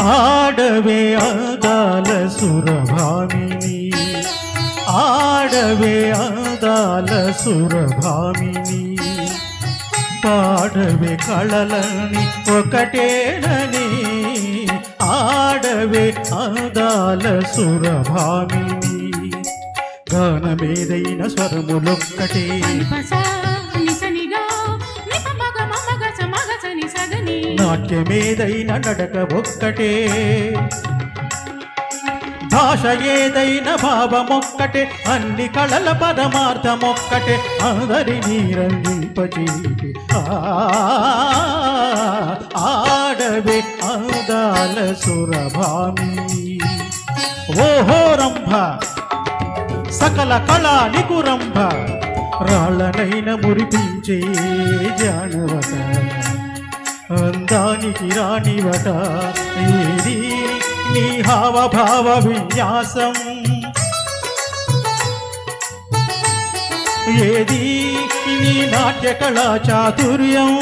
ఆడవే అందాల సురభామిని ఆడవే అందాల సురభామిని పాడవే కళలని ఒకటేనని ఆడవే అందాల సురభామిని గానమేదైన స్వరములొక్కటే నాట్యమేదైన నడక ఒక్కటే భాష ఏదైన భావమొక్కటే అన్ని కళల పరమార్థమొక్కటే అందరినీ రంజింపచేసి ఆడవే అందాల సురభామిని ఓహో రంభ సకల కళా నికురంభ రాళ్ళనైన మురిపించే జానవత అందానికి రానివట ఏది నీ హావభావ విన్యాసం ఏది నీ నాట్య కళా చాతుర్యం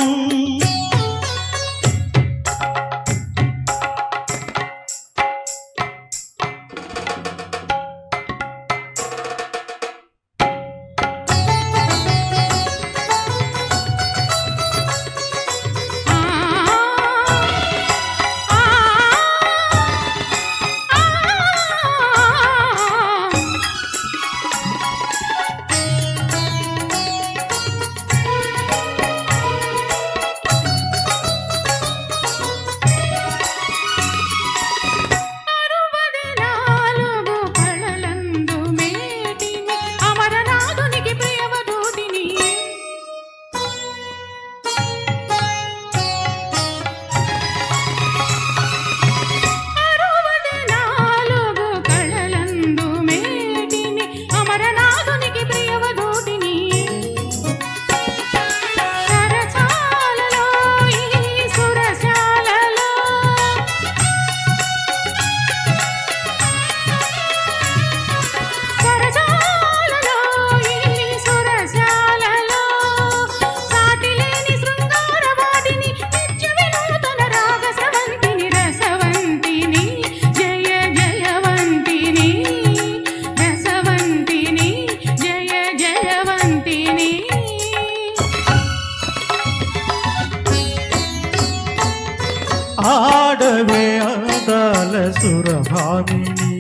ఆడవే అందాల సురభామిని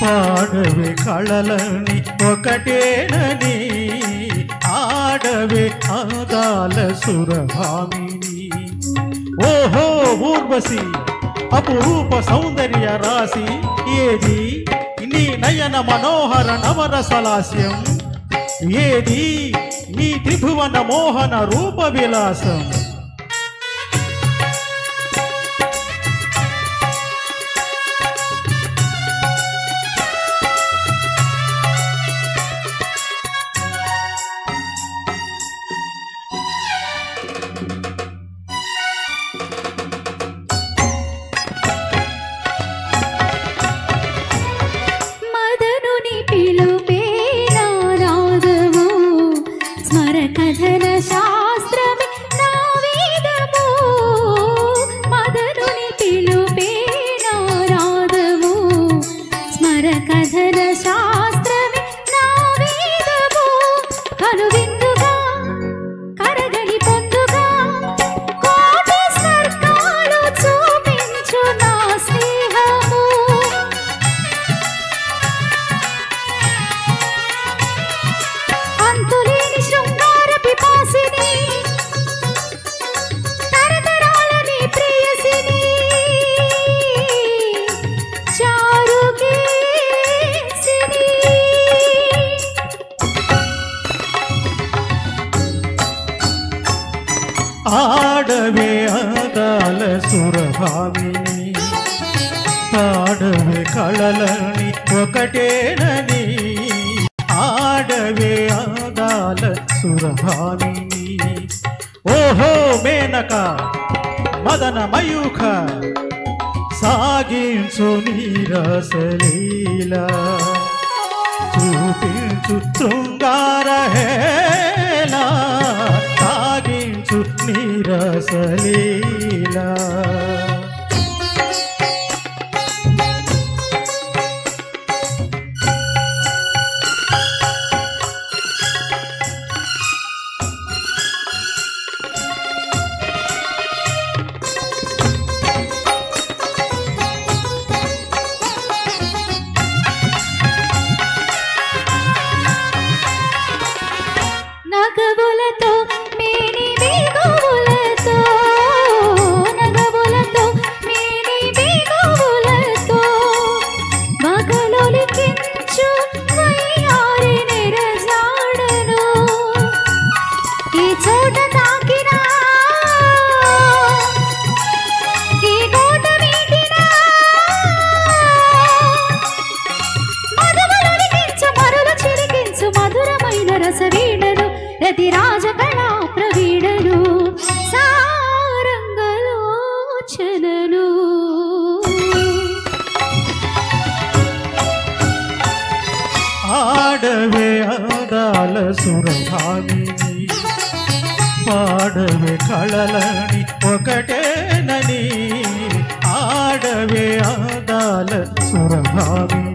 పాడవే కళలని ఒకటేనని ఆడవే అందాల సురభామిని ఓహో ఊర్వశి అపురూప సౌందర్య రాశి ఏది నీ నయన మనోహర నవరసలాస్యం ఏది నీ త్రిభువన మోహన రూప విలాసం కథన శాస్త్రమే నా వేదము మదనుని పిలుపే నారాదము స్మర కథన శాస్త్రమే నా వేదము కనువిందుగా కరగని పొందుగా కోటి స్వర్గాలు చూపించు నా స్నేహము అంతులేని శృంగార పిపాసిని తరతరాలని ప్రేయసిని చారుకేసిని ఆడవే అందాల సురభామిని పాడవే కళలని ఒకటేనని ఆడవే అందాల సురభామిని ఓహో మేనక మదన మయూఖ సాగించు నీరసలీలా చూపించు శృంగార హేళ సాగించు నీరసలీలా తాకినా ఈ కోట వీటినా మధువులొలికించు మరులు చిలికించు మధురమైన రసవీణలు రతి రాజకళా ప్రవీణలు సారంగలోచనలు ఆడవే అందాల సురభామిని పాడవే కళలని ఒకటేనని ఆడవే అందాల సురభామిని